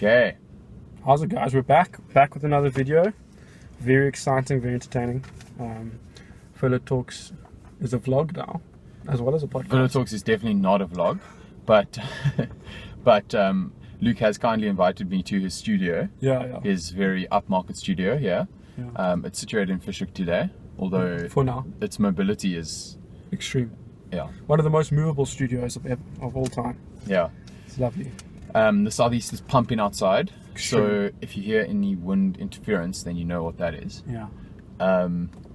Okay. How's it, guys? We're back with another video. Very exciting, very entertaining. Philo Talks is a vlog now, as well as a podcast. Philo Talks is definitely not a vlog, but Luke has kindly invited me to his studio. Yeah. His very upmarket studio here. Yeah. It's situated in Fishhook today, although For now, its mobility is extreme. yeah. One of the most movable studios of all time. Yeah. It's lovely. The southeast is pumping outside, Extreme. so if you hear any wind interference, then you know what that is. Yeah.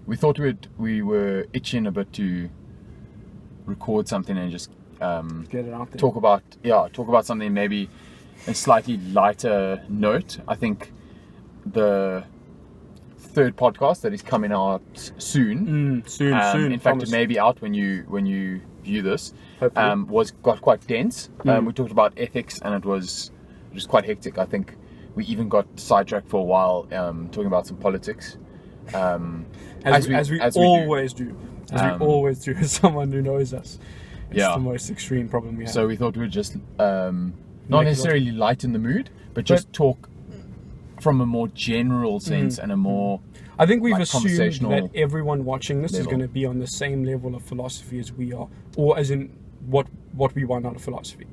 We thought we were itching a bit to record something and just Get it out there. talk about something maybe a slightly lighter note. I think the third podcast that is coming out soon. Soon. In fact, promise. it may be out when you view this. Hopefully. Got quite dense. We talked about ethics, and it was quite hectic. I think we even got sidetracked for a while talking about some politics. As we always do. As we always do, as someone who knows us. It's the most extreme problem we have. So we thought we'd just not necessarily lighten the mood, but just talk from a more general sense and a more I think we've assumed conversational that everyone watching this is level. going to be on the same level of philosophy as we are, or as in what we want out of philosophy.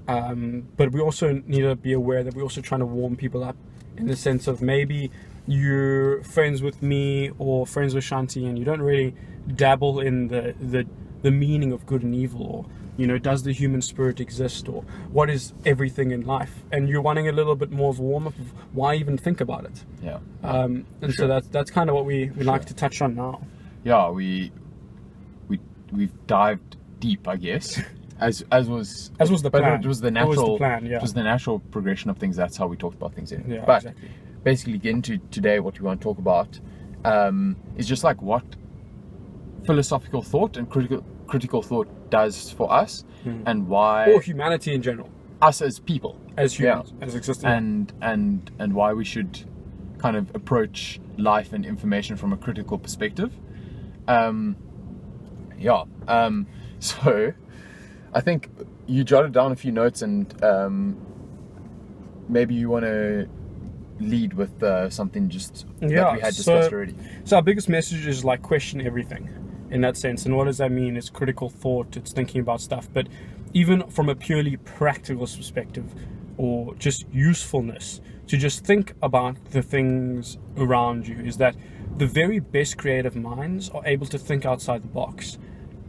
But we also need to be aware that we're also trying to warm people up in the sense of maybe you're friends with me or friends with Shanti and you don't really dabble in the meaning of good and evil, or does the human spirit exist, or what is everything in life, and you're wanting a little bit more of a warm-up of why even think about it. So that's kind of what we like to touch on now. We've dived deep, I guess, as was the plan. It was the natural plan, yeah. It was the natural progression of things. That's how we talked about things anyway. Yeah, but exactly. basically, getting to today, what we want to talk about is just like what philosophical thought and critical thought does for us, and why, or humanity in general, us as people, as humans, as existing, and why we should kind of approach life and information from a critical perspective. So I think you jotted down a few notes, and maybe you want to lead with something just that we had discussed already. So our biggest message is like question everything in that sense. And what does that mean? It's critical thought, it's thinking about stuff, but even from a purely practical perspective or just usefulness, to just think about the things around you, is that the very best creative minds are able to think outside the box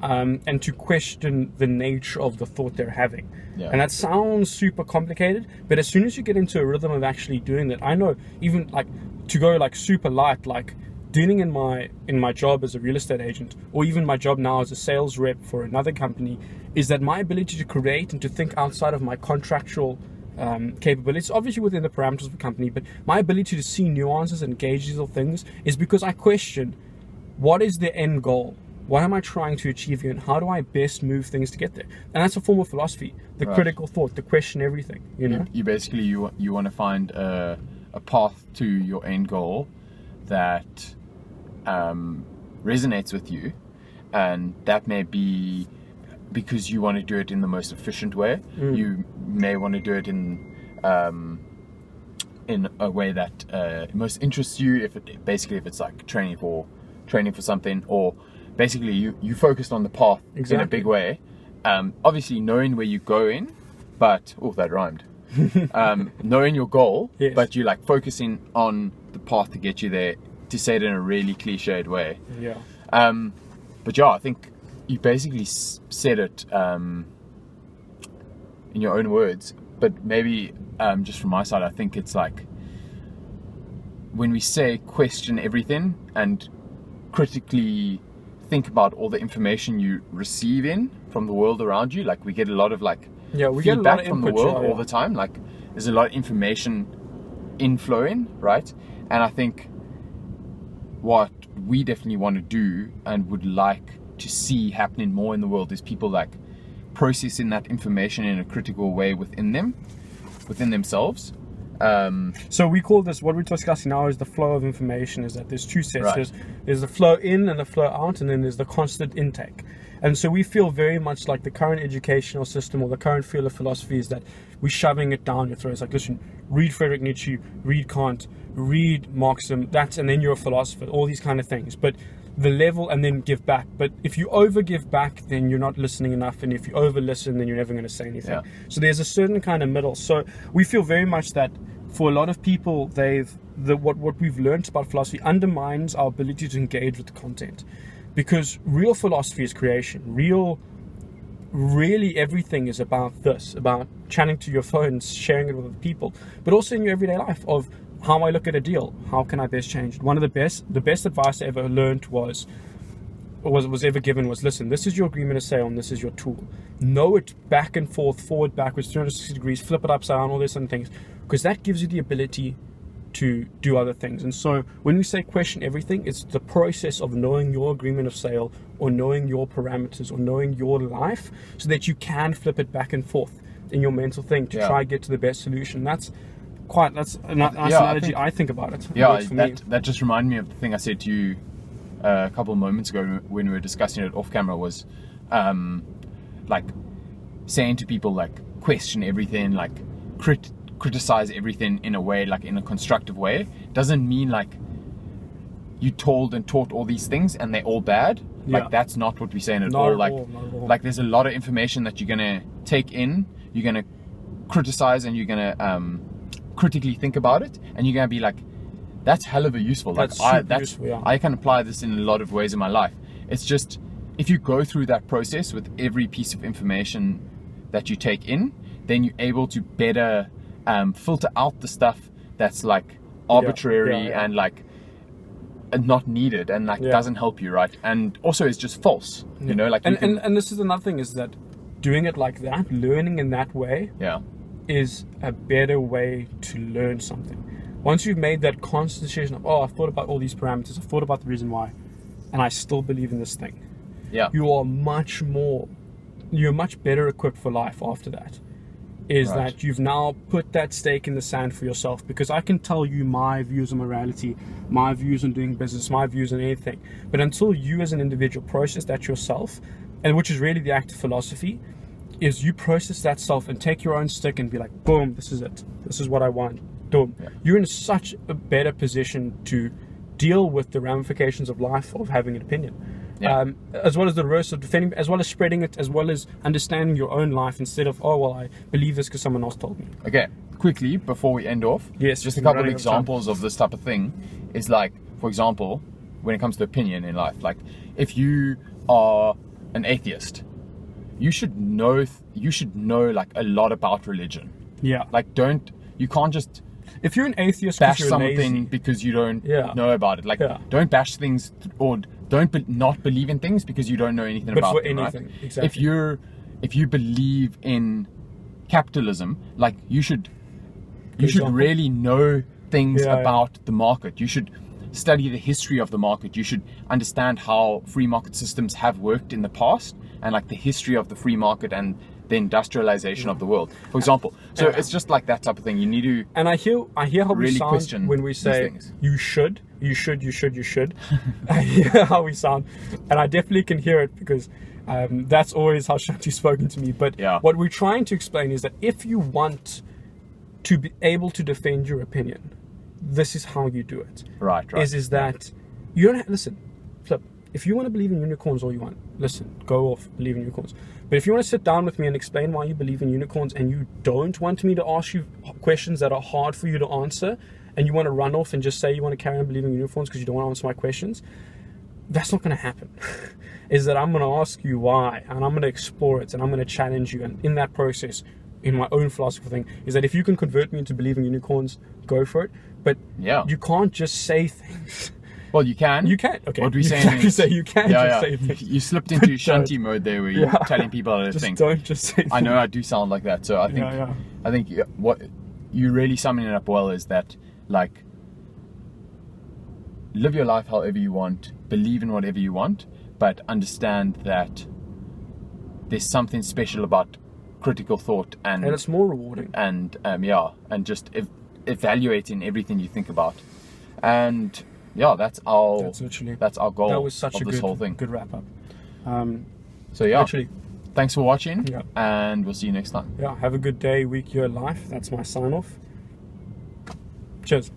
and to question the nature of the thought they're having. And that sounds super complicated, but as soon as you get into a rhythm of actually doing that, I know even like to go like super light, like dealing in my job as a real estate agent, or even my job now as a sales rep for another company, is that my ability to create and to think outside of my contractual capabilities, obviously within the parameters of the company, but my ability to see nuances and gauge these little things is because I question what is the end goal. What am I trying to achieve here, and how do I best move things to get there? And that's a form of philosophy, the critical thought, the question everything. You basically you want to find a path to your end goal that resonates with you, and that may be because you want to do it in the most efficient way. You may want to do it in a way that most interests you. If it's like training for something, or basically you focused on the path in a big way. Obviously knowing where you're going, but that rhymed. Knowing your goal, but you like focusing on the path to get you there. To say it in a really cliched way. But I think you basically said it in your own words. But maybe just from my side, I think it's like when we say question everything and critically think about all the information you receive from the world around you. Like we get a lot of feedback from the world all the time. Like there's a lot of information inflowing, right? And I think what we definitely want to do and would like to see happening more in the world is people like processing that information in a critical way within themselves, So we call this, what we're discussing now is the flow of information, is that there's two sets. Right. There's the flow in and the flow out, and then there's the constant intake. And so we feel very much like the current educational system or the current field of philosophy is that we're shoving it down your throat. It's like, listen, read Friedrich Nietzsche, read Kant, read Marxism, and then you're a philosopher, all these kind of things. But the level, and then give back. But if you over give back, then you're not listening enough. And if you over listen, then you're never going to say anything. Yeah. So there's a certain kind of middle. So we feel very much that for a lot of people, what we've learned about philosophy undermines our ability to engage with the content. Because real philosophy is creation. Really everything is about this, about chatting to your phone, sharing it with other people, but also in your everyday life of how I look at a deal, how can I best change it. One of the best advice I ever learned was ever given was, listen, this is your agreement of sale and this is your tool. Know it back and forth, forward, backwards, 360 degrees, flip it upside down, all these other things, because that gives you the ability to do other things. And so when we say question everything, it's the process of knowing your agreement of sale or knowing your parameters or knowing your life so that you can flip it back and forth in your mental thing to try and get to the best solution. That's a nice analogy. I think about it. Yeah, that just reminded me of the thing I said to you a couple of moments ago when we were discussing it off camera, was like saying to people, like, question everything, like criticize everything in a way, like in a constructive way. Doesn't mean like you told and taught all these things and they're all bad. Like that's not what we're saying at all. Like there's a lot of information that you're gonna take in, you're gonna criticize, and you're gonna critically think about it, and you're gonna be like, that's hell of a useful. Like I can apply this in a lot of ways in my life. It's just, if you go through that process with every piece of information that you take in, then you're able to better filter out the stuff that's like arbitrary and like not needed and like doesn't help you, right? And also is just false, you know, like and this is another thing, is that doing it like that, learning in that way, is a better way to learn something. Once you've made that conscious decision of, I've thought about all these parameters, I've thought about the reason why, and I still believe in this thing, you're much better equipped for life after that. That you've now put that stake in the sand for yourself, because I can tell you my views on morality, my views on doing business, my views on anything, but until you as an individual process that yourself, and which is really the act of philosophy, is you process that self and take your own stick and be like, boom, this is it, this is what I want, boom. You're in such a better position to deal with the ramifications of life, of having an opinion. As well as the reverse of defending, as well as spreading it, as well as understanding your own life, instead of, I believe this because someone else told me. Okay, quickly before we end off, just a couple of examples of this type of thing is, like, for example, when it comes to opinion in life, like if you are an atheist, you should know like a lot about religion. Like you can't just, if you're an atheist, bash something because you don't know about it. Like don't bash things or don't not believe in things because you don't know anything about them. Right? Exactly. If you believe in capitalism, like you should really know things about the market. You should study the history of the market. You should understand how free market systems have worked in the past, and like the history of the free market and the industrialization of the world, for example. So it's just like that type of thing. You need to. And I hear how really we sound question when we say you should. I hear how we sound, and I definitely can hear it, because that's always how Shanti's spoken to me. But what we're trying to explain is that if you want to be able to defend your opinion, this is how you do it. Right. Is that you don't listen. Flip. If you want to believe in unicorns all you want, listen, go off, believe in unicorns. But if you want to sit down with me and explain why you believe in unicorns, and you don't want me to ask you questions that are hard for you to answer, and you want to run off and just say you want to carry on believing in unicorns because you don't want to answer my questions, that's not going to happen. Is that I'm going to ask you why, and I'm going to explore it, and I'm going to challenge you. And in that process, in my own philosophical thing, is that if you can convert me into believing unicorns, go for it. But you can't just say things. Well, you can. You can. Okay. What we're saying is, say you can just say things. You slipped into Shanti mode there, where you're telling people other things. Don't just say things. I know I do sound like that. So I think what you really summing it up well is that, like, live your life however you want, believe in whatever you want, but understand that there's something special about critical thought, and it's more rewarding. And and just evaluating everything you think about. And yeah, that's our goal. That was such of a this whole thing. good wrap up. So yeah, Literally. thanks for watching, Yeah. and we'll see you next time. Yeah, have a good day, week, year, life. That's my sign off. Cheers.